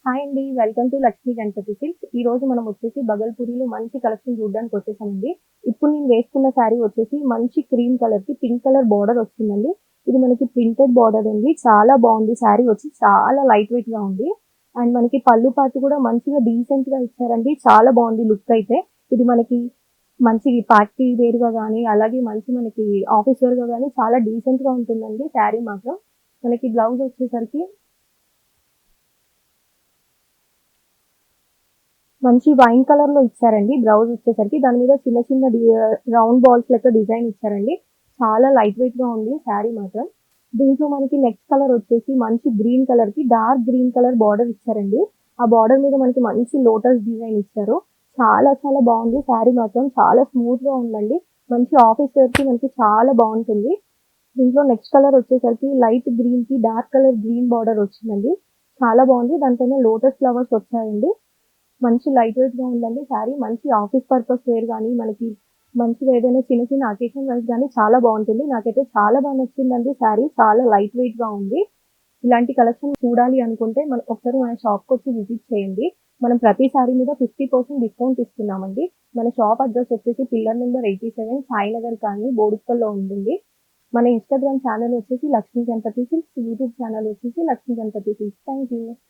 Hi అండి. Welcome to Lakshmi Ganapathi silks. ఈరోజు మనం వచ్చేసి బగల్పూరిలో మంచి కలెక్షన్ చూడడానికి వచ్చేసామండి. ఇప్పుడు నేను వేసుకున్న శారీ వచ్చేసి మంచి క్రీమ్ కలర్‌కి పింక్ కలర్ బార్డర్ వచ్చిందండి. ఇది మనకి ప్రింటెడ్ బార్డర్ అండి. చాలా బాగుంది. శారీ వచ్చి చాలా లైట్ వెయిట్‌గా ఉంది. అండ్ మనకి పళ్ళు పాటు కూడా మంచిగా డీసెంట్‌గా ఇచ్చారండి. చాలా బాగుంది లుక్ అయితే. ఇది మనకి మంచి పార్టీ వేర్‌గా గానీ, అలాగే మంచి మనకి ఆఫీస్ వేర్‌గా గానీ చాలా డీసెంట్‌గా ఉంటుందండి శారీ మాత్రం. మనకి బ్లౌజ్ వచ్చేసరికి మంచి వైన్ కలర్‌లో ఇచ్చారండి. బ్లౌజ్ వచ్చేసరికి దాని మీద చిన్న చిన్న రౌండ్ బాల్స్ లెక్క డిజైన్ ఇచ్చారండి. చాలా లైట్ వెయిట్‌గా ఉంది శారీ మాత్రం. దీంట్లో మనకి నెక్స్ట్ కలర్ వచ్చేసి మంచి గ్రీన్ కలర్‌కి డార్క్ గ్రీన్ కలర్ బార్డర్ ఇచ్చారండి. ఆ బార్డర్ మీద మనకి మంచి లోటస్ డిజైన్ ఇచ్చారు. చాలా చాలా బాగుంది శారీ మాత్రం. చాలా స్మూత్‌గా ఉందండి. మంచి ఆఫీస్ వేర్‌కి మనకి చాలా బాగుంటుంది. దీంట్లో నెక్స్ట్ కలర్ వచ్చేసరికి లైట్ గ్రీన్‌కి డార్క్ కలర్ గ్రీన్ బార్డర్ వచ్చిందండి. చాలా బాగుంది. దానిపైన లోటస్ ఫ్లవర్స్ వచ్చాయండి. మంచి లైట్ వెయిట్‌గా ఉందండి శారీ. మంచి ఆఫీస్ పర్పస్ వేర్ గానీ, మనకి మంచిగా ఏదైనా చిన్న చిన్న అకేషన్ వైస్ గానీ చాలా బావుంటుంది. నాకైతే చాలా బా నచ్చిందండి శారీ. చాలా లైట్ వెయిట్‌గా ఉంది. ఇలాంటి కలెక్షన్ చూడాలి అనుకుంటే ఒకసారి మన షాప్‌కొచ్చి విజిట్ చేయండి. మనం ప్రతి శారీ మీద 50% డిస్కౌంట్ ఇస్తున్నామండి. మన షాప్ అడ్రెస్ వచ్చేసి పిల్లర్ నంబర్ 87 సాయినగర్ కాలనీ బోడుప్పల్లో ఉంటుంది. మన ఇన్‌స్టాగ్రామ్ ఛానెల్ వచ్చేసి Lakshmi Ganapathi silks, YouTube channel వచ్చేసి Lakshmi Ganapathi silks. Thank you.